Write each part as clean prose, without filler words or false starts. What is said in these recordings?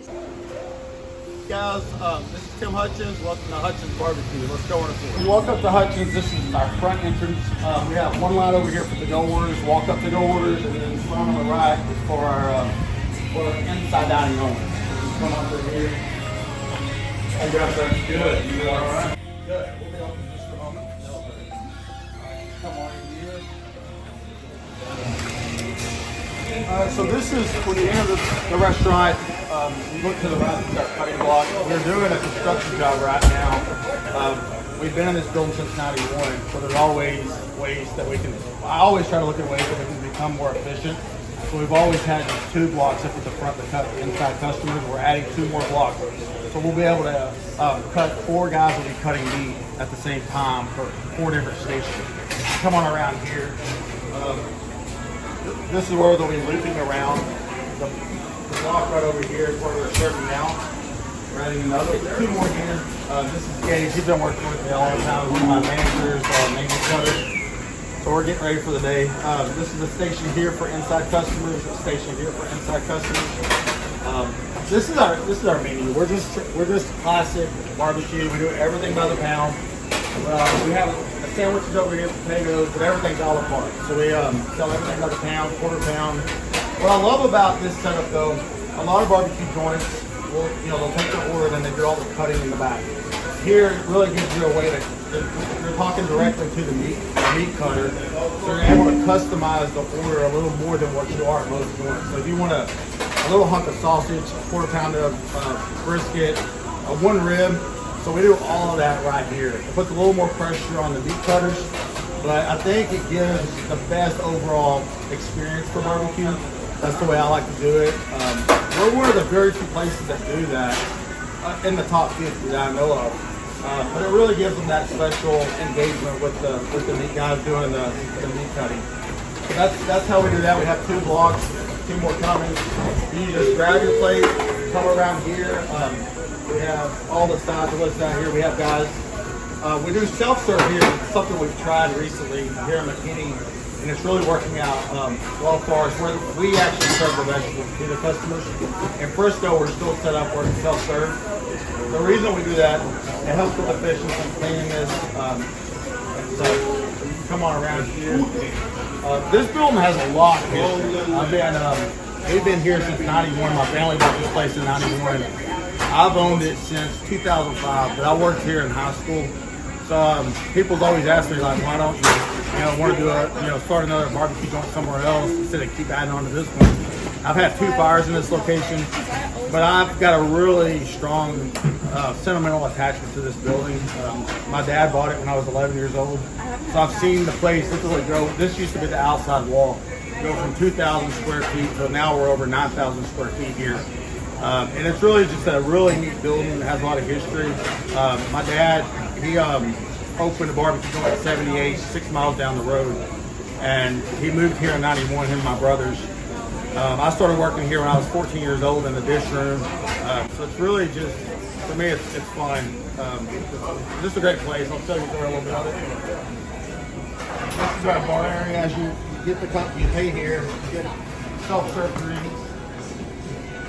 Guys, this is Tim Hutchins. Welcome to Hutchins Barbeque. Let's go on a tour. We walk up to Hutchins. This is our front entrance. We have one line over here for the go orders. Walk up to go orders, and then in front on the right is for our inside dining only. Just come up through here. Hey guys, that's good. You all right? Good. We'll be open in just a moment. Come on in here. So this is when you enter the restaurant. You look to the right, it's our cutting block. We're doing a construction job right now. We've been in this building since '91, so there's always ways that we can. I always try to look at ways that we can become more efficient. So we've always had just 2 blocks up at the front to cut inside customers. We're adding 2 more blocks, so we'll be able to cut 4 guys will be cutting meat at the same time for 4 different stations. Come on around here. This is where they'll be looping around. The block right over here is where we're serving now. We're adding another 2 more here. This is Gage. He's been working with me all the time. One of my managers, maintenance cutters. So we're getting ready for the day. This is a station here for inside customers. A station here for inside customers. This is our menu. We're just classic barbecue. We do everything by the pound. We have sandwiches over here, potatoes, but everything's a la carte. So we sell everything by the pound, quarter pound. What I love about this setup though, a lot of barbecue joints will, they'll take their order and they do all the cutting in the back. Here, it really gives you a way to, you're talking directly to the meat cutter, so you're able to customize the order a little more than what you are at most joints. So if you want a little hunk of sausage, a quarter pound of brisket, 1 rib, so we do all of that right here. It puts a little more pressure on the meat cutters, but I think it gives the best overall experience for barbecue. That's the way I like to do it. We're one of the very few places that do that in the top 50 that I know of. But it really gives them that special engagement with the meat guys doing the meat cutting. So that's how we do that. We have 2 blocks, 2 more coming. You just grab your plate, come around here. We have all the sides listed out here. We have guys. We do self-serve here. It's something we've tried recently here in McKinney, and it's really working out well for us. We actually serve the vegetables to the customers. In Frisco, we're still set up where it's self-serve. The reason we do that, it helps with efficiency and cleanliness. So come on around here. This building has a lot of history. We've been here since '91. My family bought this place in '91. I've owned it since 2005, but I worked here in high school. So people's always asked me, like, why don't you, want to do start another barbecue joint somewhere else instead of keep adding on to this one. I've had 2 fires in this location, but I've got a really strong sentimental attachment to this building. My dad bought it when I was 11 years old, so I've seen the place literally grow. This used to be the outside wall, go from 2,000 square feet to now we're over 9,000 square feet here. And it's really just a really neat building that has a lot of history. My dad, he opened a barbecue joint at 78, 6 miles down the road. And he moved here in '91, him and my brothers. I started working here when I was 14 years old in the dish room. So it's really just, for me, it's fun. It's just a great place. I'll show you through a little bit of it. This is our bar area. As you get the cup, you pay here, you get self-serve drinks.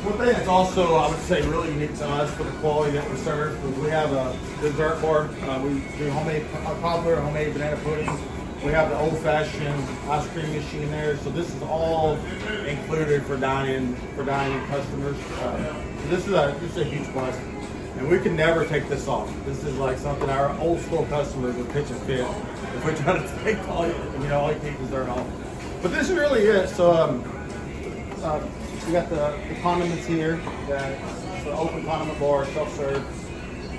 One thing that's also, I would say, really unique to us for the quality that we serve is we have a dessert bar. We do homemade cobbler, homemade banana pudding. We have the old-fashioned ice cream machine there. So this is all included for dining customers. So this is a huge plus, and we can never take this off. This is like something our old school customers would pitch a fit if we try to take all you take dessert off. But this is really it. So. We got the condiments here. It's an open condiment bar, self-serve.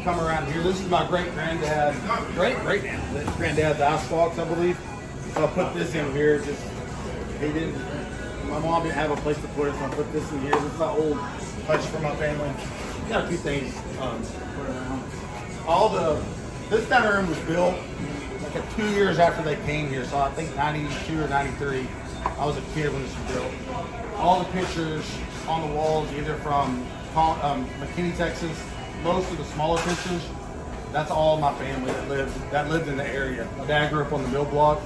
Come around here. This is my great-granddad, granddad's icebox, I believe. So I put this in here. My mom didn't have a place to put it, so I put this in here. This is my old hutch for my family. Got a few things put around. This dining room was built like 2 years after they came here. So I think 92 or 93. I was a kid when this was built. All the pictures on the walls, either from McKinney, Texas, most of the smaller pictures, that's all my family that lived in the area. My dad grew up on the mill block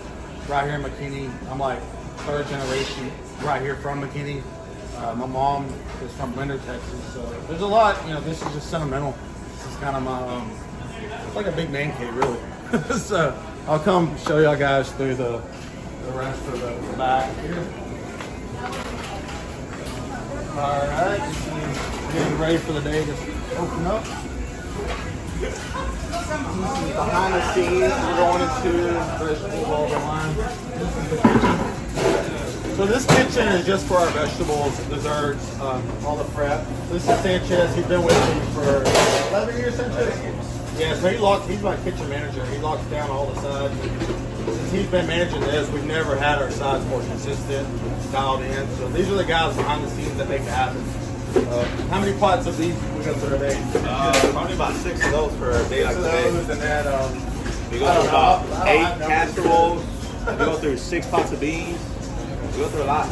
right here in McKinney. I'm like 3rd generation right here from McKinney. My mom is from McKinney Texas, so there's a lot. You know, this is just sentimental. This is kind of my, it's like a big man cave, really. So I'll come show y'all guys through the rest of the back here. All right, just getting ready for the day to open up. This is behind the scenes. We're going into vegetables all the line. This is the kitchen. So this kitchen is just for our vegetables, desserts, all the prep. This is Sanchez. He's been with me for 11 years, Sanchez? Yeah, so he's my kitchen manager. He locks down all the sides. Since he's been managing this, we've never had our sides more consistent, dialed in. So these are the guys behind the scenes that make it happen. How many pots of these we go through a day? Probably about 6 of those for a day like today. And then, We go through about 8 casseroles. We go through 6 pots of beans. We go through a lot.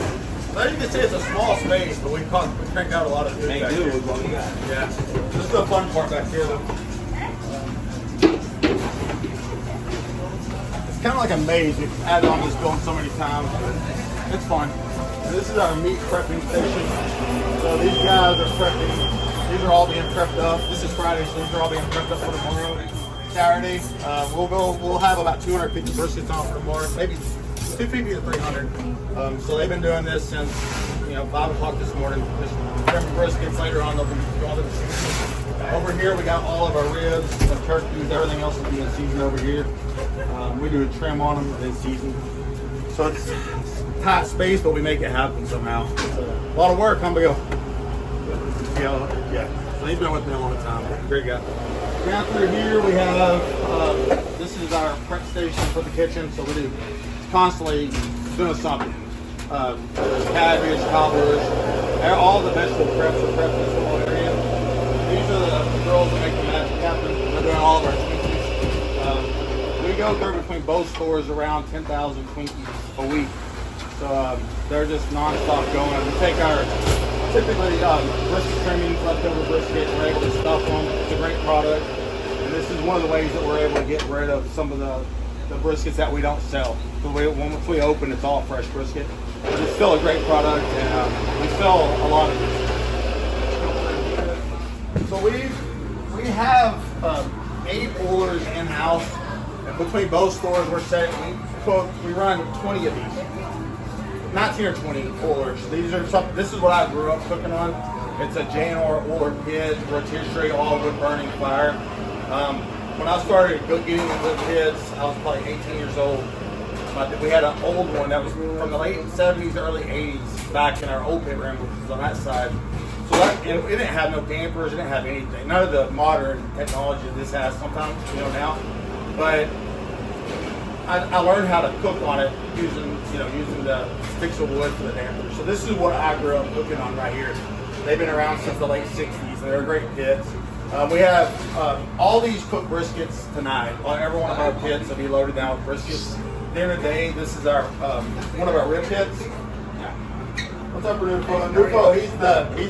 Well, you can say it's a small space, but we cranked out a lot of food. Make do with what we got. Yeah. This is the fun part back here, though. It's kind of like a maze. We've added on this building so many times. It's fun. And this is our meat prepping station. So these guys are prepping. These are all being prepped up. This is Friday, so these are all being prepped up for tomorrow. Saturday, we'll have about 250 briskets on for tomorrow, maybe 250 to 300. So they've been doing this since 5 o'clock this morning. Just prepping briskets. Later on, they'll be going to the season. Over here, we got all of our ribs, the turkeys, everything else will be in season over here. We do a trim on them in season. So it's tight space, but we make it happen somehow. It's a lot of work, huh, Bill? Yeah. So he's been with me a long time. Great guy. Down through here, we have, this is our prep station for the kitchen. So we do constantly doing something. Cabbage, cobblers, all the vegetable preps are prepped in this whole area. These are the girls that make the magic happen. They're doing all of our Twinkies. We go through between both stores around 10,000 Twinkies a week. So they're just non-stop going. We take our typically brisket trimmings, leftover brisket, we're able to stuff them. It's a great product. And this is one of the ways that we're able to get rid of some of the briskets that we don't sell. So once we open, it's all fresh brisket. But it's still a great product, and we sell a lot of it. So we have 8 pullers in-house. And between both stores, we run 20 of these. 19 or 20 pullers. This is what I grew up cooking on. It's a J&R Uller pit, rotisserie, all wood burning fire. When I started getting into pits, I was probably 18 years old. We had an old one that was from the late 70s, early 80s, back in our old pit room, which was on that side. So it didn't have no dampers, it didn't have anything. None of the modern technology this has sometimes, now. But I learned how to cook on it using the sticks of wood for the dampers. So this is what I grew up cooking on right here. They've been around since the late 60s, and they're great pits. We have all these cooked briskets tonight. Every one of our pits will be loaded down with briskets. At the end of the day, this is our one of our rib pits. Yeah. What's up, Rufo? Rufo, he's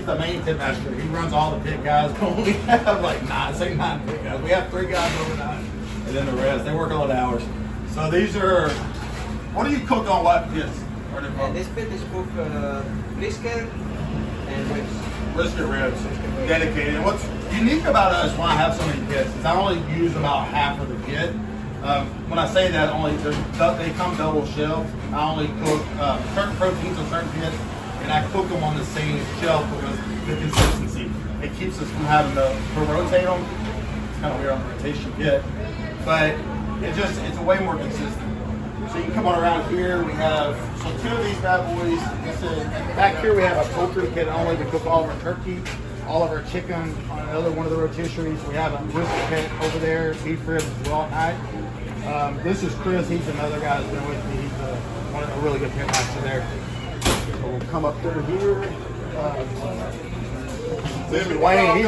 the main pit master. He runs all the pit guys. We have like 9 pit guys. We have 3 guys overnight, and then the rest. They work all the hours. So these are, what do you cook on what pits? This pit is cooked brisket and ribs. Brisket ribs, dedicated. And what's unique about us when I have so many pits is I only use about half of the pit. When I say that, they come double shelved. I only cook certain proteins on certain pits, and I cook them on the same shelf because the consistency. It keeps us from having to rotate them. It's kind of weird on the rotation pit, but it's a way more consistent. So you can come on around here. We have 2 of these bad boys. Back here we have a poultry pit only. We cook all of our turkey, all of our chicken on another one of the rotisseries. We have a brisket pit over there, beef ribs as well at night. This is Chris. He's another guy that's been with me. He's a really good pit master there. So we'll come up through here. This is Wayne. He's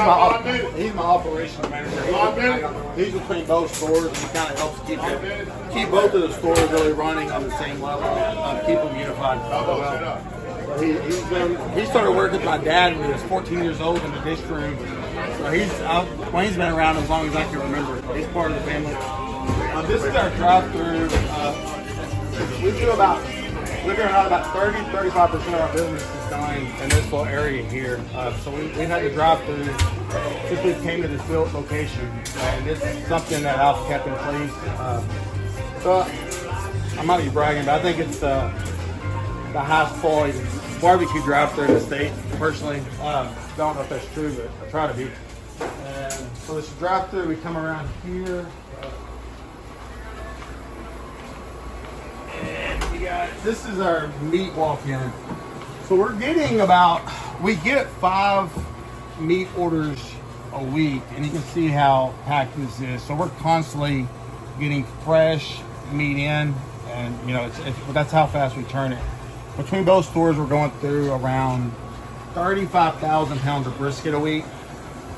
my operational manager. He's between both stores, and he kind of helps keep both of the stores really running on the same level, keep them unified. He started working with my dad when he was 14 years old in the dish room. So Wayne's been around as long as I can remember. He's part of the family. This is our drive-thru. We do about believe it or not, about 35% of our business is done in this little area here. So we've had to drive through since we came to this built location, and it's something that I've kept in place. So I'm not even bragging, but I think it's the highest quality barbecue drive-through in the state. Personally, don't know if that's true, but I try to be. And so this drive-through, we come around here. This is our meat walk-in. So we're getting we get 5 meat orders a week, and you can see how packed this is. So we're constantly getting fresh meat in, and you know, that's how fast we turn it. Between both stores, we're going through around 35,000 pounds of brisket a week.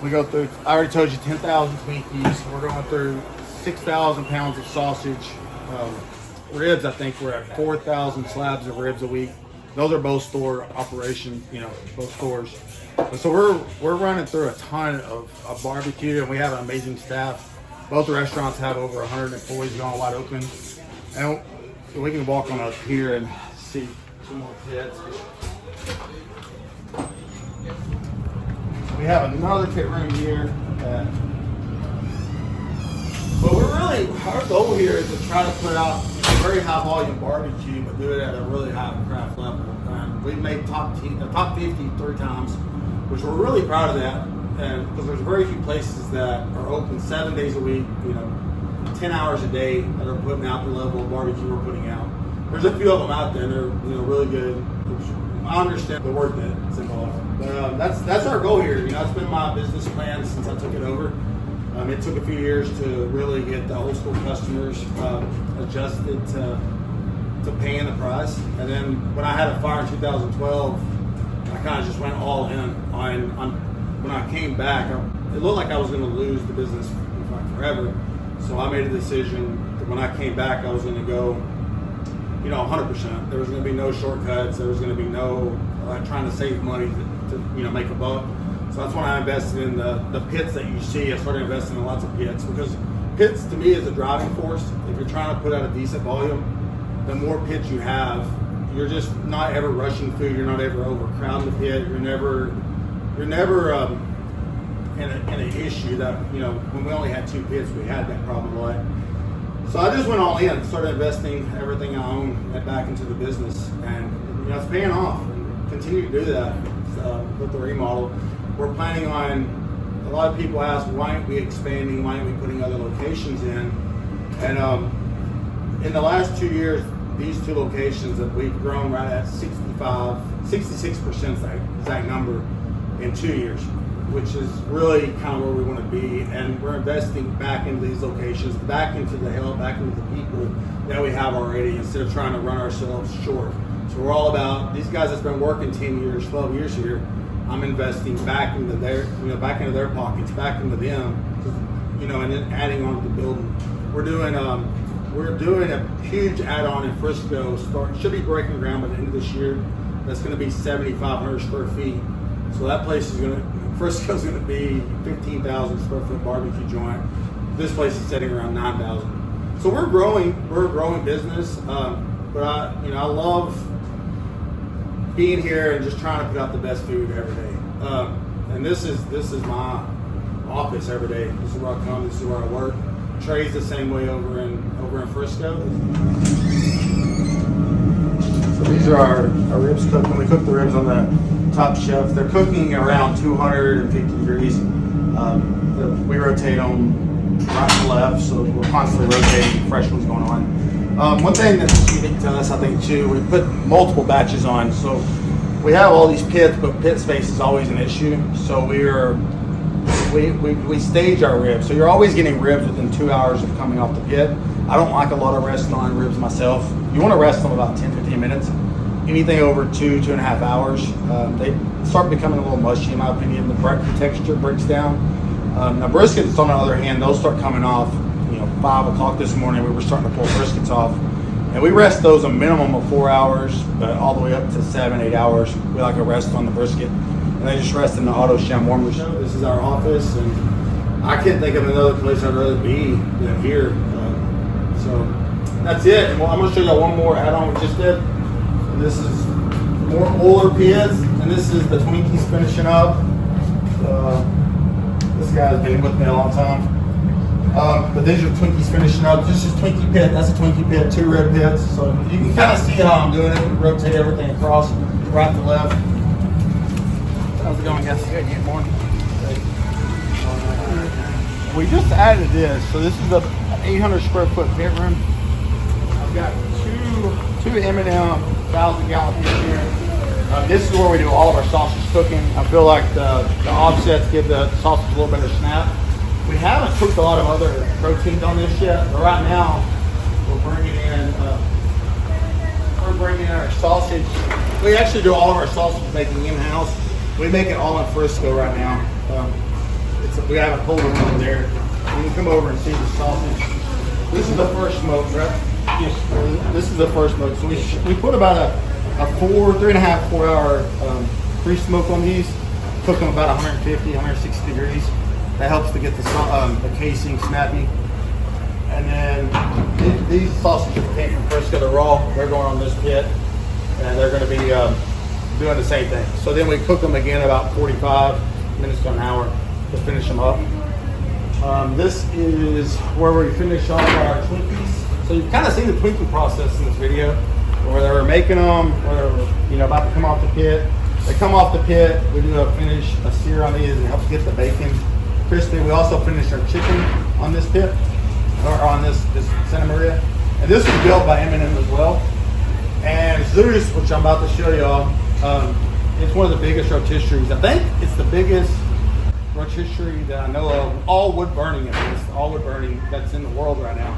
We go through, I already told you, 10,000 Twinkies. We're going through 6,000 pounds of sausage. Ribs, I think we're at 4,000 slabs of ribs a week. Those are both store operations, you know, both stores. So we're running through a ton of barbecue, and we have an amazing staff. Both restaurants have over 100 employees going wide open. And we can walk on up here and see some more pits. We have another pit room here. But our goal here is to try to put out a very high volume barbecue, but do it at a really high craft level. We've made top 50 3 times, which we're really proud of that. And because there's very few places that are open 7 days a week, you know, 10 hours a day, that are putting out the level of barbecue we're putting out. There's a few of them out there, and they're, you know, really good. I understand the work that's involved, but that's our goal here. You know, it's been my business plan since I took it over. It took a few years to really get the old school customers adjusted to paying the price. And then when I had a fire in 2012, I kind of just went all in on when I came back. It looked like I was going to lose the business forever. So I made a decision that when I came back, I was going to go, you know, 100%. There was going to be no shortcuts. There was going to be no trying to save money to you know, make a buck. So that's when I invested in the pits that you see. I started investing in lots of pits, because pits to me is a driving force. If you're trying to put out a decent volume, the more pits you have, you're just not ever rushing food. You're not ever overcrowding the pit. You're never in an issue that, you know, when we only had 2 pits, we had that problem a lot. So I just went all in, started investing everything I own back into the business, and you know, it's paying off. And continue to do that with the remodel. We're planning on, a lot of people ask, why aren't we expanding? Why aren't we putting other locations in? And in the last 2 years, these 2 locations that we've grown right at 66% exact number in 2 years, which is really kind of where we want to be. And we're investing back into these locations, back into the help, back into the people that we have already, instead of trying to run ourselves short. So we're all about these guys that's been working 10 years, 12 years here. I'm investing back into their, you know, back into their pockets, back into them, you know, and then adding on to the building. We're doing a huge add-on in Frisco. Should be breaking ground by the end of this year. That's going to be 7,500 square feet. So that place is Frisco's going to be 15,000 square foot barbecue joint. This place is sitting around 9,000. So we're growing business. But I love being here and just trying to put out the best food every day. And this is my office every day. This is where I come. This is where I work. Trey's the same way over in Frisco. So these are our ribs cooked. When we cook the ribs on the top shelf, they're cooking around 250 degrees. We rotate them right and left, so we're constantly rotating. Fresh ones going on. One thing that's unique to us, I think, too, we put multiple batches on. So we have all these pits, but pit space is always an issue. So we stage our ribs. So you're always getting ribs within 2 hours of coming off the pit. I don't like a lot of resting on ribs myself. You want to rest them about 10-15 minutes. Anything over 2.5 hours, they start becoming a little mushy, in my opinion. The texture breaks down. Now briskets, on the other hand, they'll start coming off. 5 o'clock this morning, we were starting to pull briskets off, and we rest those a minimum of 4 hours, but all the way up to 7-8 hours. We like to rest on the brisket, and they just rest in the auto sham warmers. This is our office, and I can't think of another place I'd rather be than here. So that's it. Well, I'm going to show you one more add-on we just did. This is more older pits, and this is the Twinkies finishing up. This guy's been with me a long time. But these are Twinkies finishing up. This is Twinkie pit. That's a Twinkie pit, 2 red pits. So you can kind of see how I'm doing it. We rotate everything across, right to left. How's it going, guys? Good. You morning. We just added this. So this is a 800 square foot pit room. I've got two M&M 1,000-gallon pits here. This is where we do all of our sausage cooking. I feel like the offsets give the sausage a little better snap. We haven't cooked a lot of other proteins on this yet, but right now we're bringing in our sausage. We actually do all of our sausage making in-house. We make it all in Frisco right now. We have a cold room over there. You can come over and see the sausage. This is the first smoke, right? Yes. This is the first smoke. So we put about a 3.5, 4 hour pre-smoke on these. Cook them about 150, 160 degrees. That helps to get the casing snappy. And then these sausages came from Brisket. They're raw. They're going on this pit, and they're going to be doing the same thing. So then we cook them again about 45 minutes to an hour to finish them up. This is where we finish off our Twinkies. So you've kind of seen the Twinkie process in this video, where they were making them, where they're about to come off the pit. They come off the pit. We do a sear on these. It helps get the bacon crispy. We also finish our chicken on this pit, or on this Santa Maria. And this was built by M&M as well. And Zeus, which I'm about to show y'all, it's one of the biggest rotisseries. I think it's the biggest rotisserie that I know of, all wood burning at least, all wood burning that's in the world right now.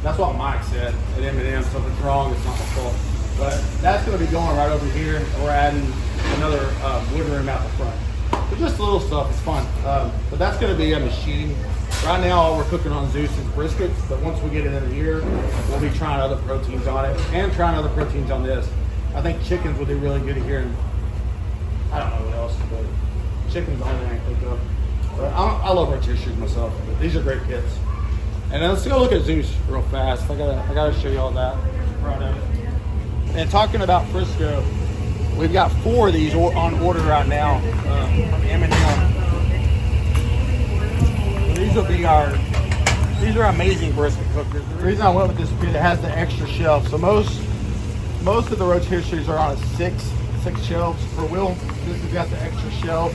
That's what Mike said at M&M, so if it's wrong, it's not my fault. But that's going to be going right over here, and we're adding another wood room out the front. But just little stuff, it's fun. But that's going to be a machine. Right now, all we're cooking on Zeus is briskets, but once we get it in here, we'll be trying other proteins on it, and trying other proteins on this. I think chickens will do really good here, and I don't know what else, but chicken's the only thing I can think of. But I love rotisseries myself, but these are great kits. And then let's go look at Zeus real fast. I gotta show you all that. Right. And talking about Frisco, we've got 4 of these on order right now from M&M. These are amazing brisket cookers. The reason I went with this pit, it has the extra shelf. So most of the rotisseries are on a six shelves per wheel. This has got the extra shelf,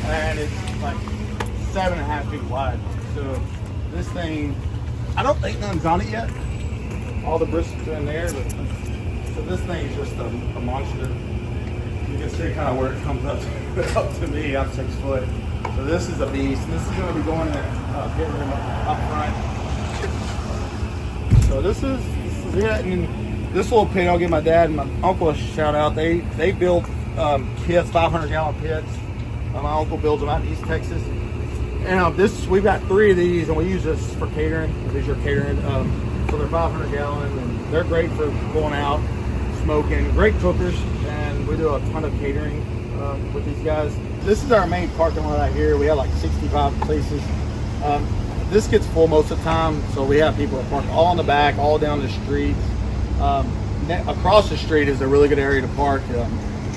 and it's like 7.5 feet wide. So this thing, I don't think none's on it yet. All the briskets are in there, but so this thing is just a monster. You can see kind of where it comes up to me. I'm 6 foot. So this is a beast, and this is going to be going in the pit room up front. So this is it. And this little pit, I'll give my dad and my uncle a shout out. They build pits, 500-gallon pits. My uncle builds them out in East Texas. And we've got 3 of these, and we use this for catering. These are catering. So they're 500-gallon, and they're great for going out, smoking. Great cookers, and we do a ton of catering with these guys. This is our main parking lot out here. We have like 65 places. This gets full most of the time, so we have people that park all in the back, all down the street. Across the street is a really good area to park.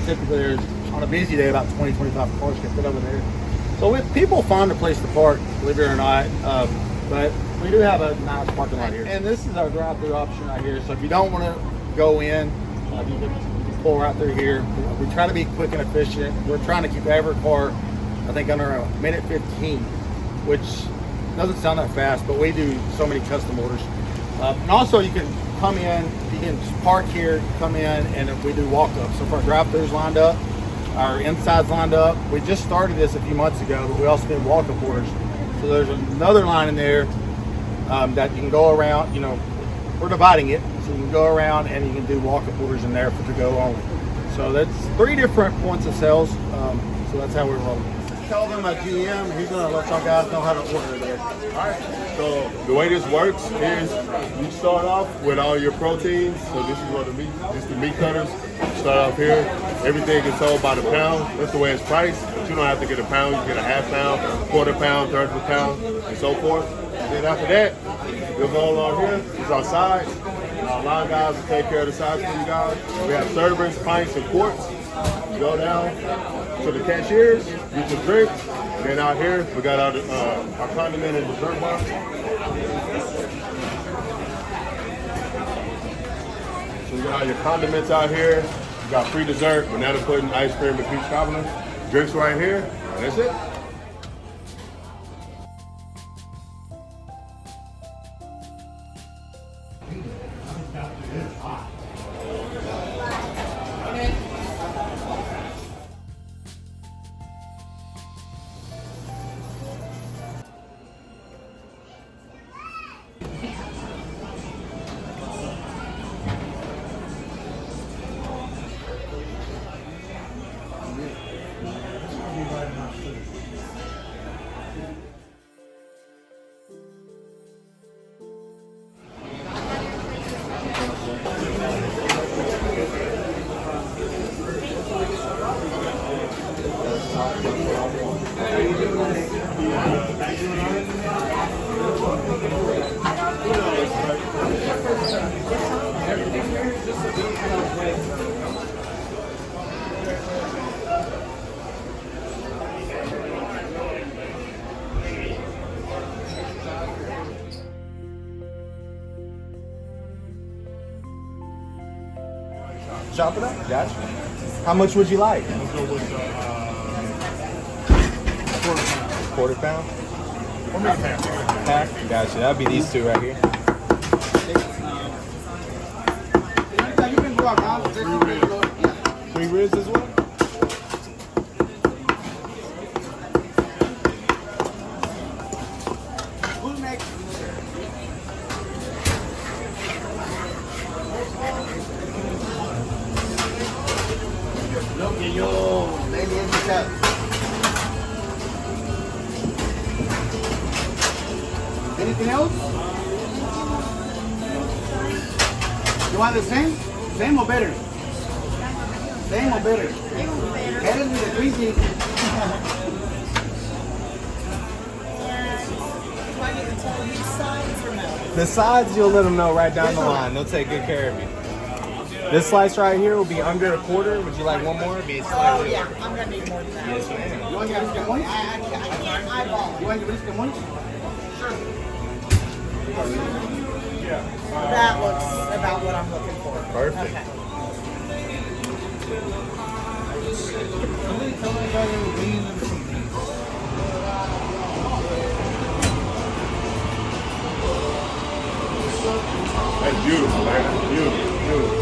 Typically, there's on a busy day about 20-25 cars can fit over there. So people find a place to park, believe it or not. But we do have a nice parking lot here. And this is our drive-thru option right here. So if you don't want to go in, you can pull right through here. We try to be quick and efficient. We're trying to keep every car, I think, under a minute 15, which doesn't sound that fast, but we do so many custom orders. And also you can come in, you can park here, come in, and we do walk-ups. So if our drive-thru's lined up, our inside's lined up. We just started this a few months ago, but we also did walk-up orders. So there's another line in there that you can go around. We're dividing it, so you can go around and you can do walk-up orders in there for to-go only. So that's 3 different points of sales. So that's how we're rolling. Tell them a GM, he's gonna let y'all guys know how to order there. All right. So the way this works is you start off with all your proteins. So this is what the meat cutters. Start off here. Everything is sold by the pound. That's the way it's priced. But you don't have to get a pound. You get a half pound, quarter pound, third of a pound, and so forth. And then after that, you'll go along here. It's our sides. line guys will take care of the sides for you guys. We have servers, pints, and quarts. Go down to the cashiers, get your drinks. And then out here, we got our condiment and dessert bar. So you got all your condiments out here. You got free dessert, banana pudding, ice cream, and peach cobbler. Drinks right here. And that's it. Chop it up. Gotcha. How much would you like? Let's go with Quarter pound? or maybe half. Half? Gotcha. That'd be these two right here. Three ribs as well? Anything else? You want the same? Same or better? Same or better? Better than the greasy. The sides, you'll let them know right down the line. They'll take good care of you. This slice right here will be under a quarter. Would you like one more? Be Oh, yeah, I'm gonna need more than that. Yes, ma'am. You want your brisket one? I can't eyeball You want your brisket one? it. That looks about what I'm looking for. Perfect. Okay. That's beautiful, man. Beautiful, beautiful.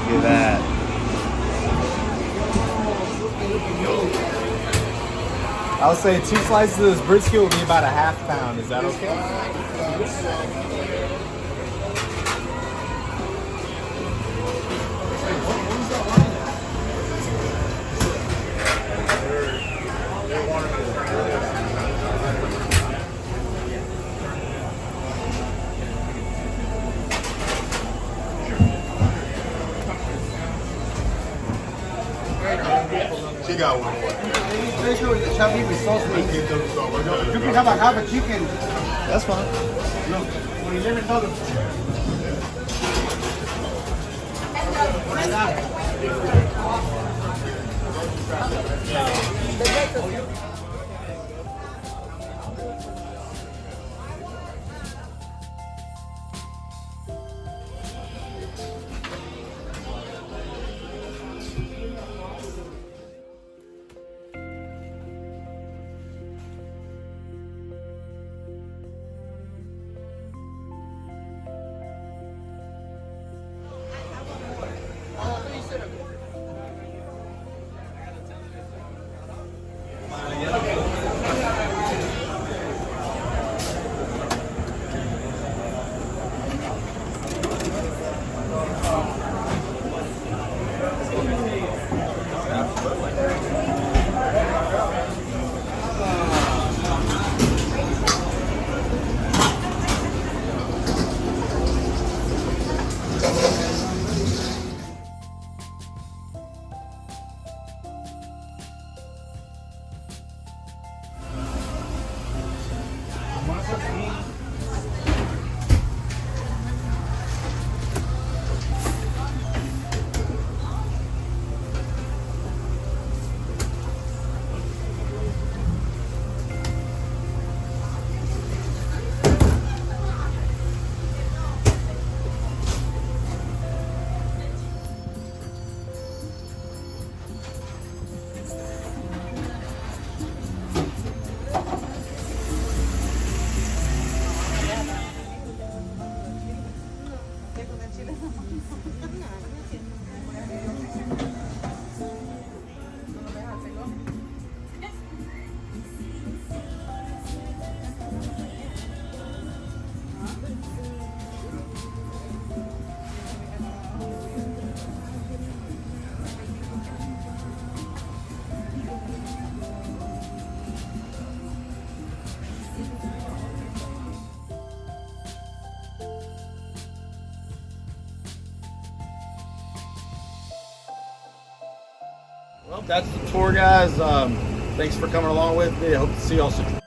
Look at that. I would say 2 slices of this brisket will be about a half pound. Is that okay? She got one more. Fish with the chubby with sauce meat. Get them some. You can have a half a chicken. That's fine. No, we never know them. Well, that's the tour, guys. Thanks for coming along with me. I hope to see y'all soon.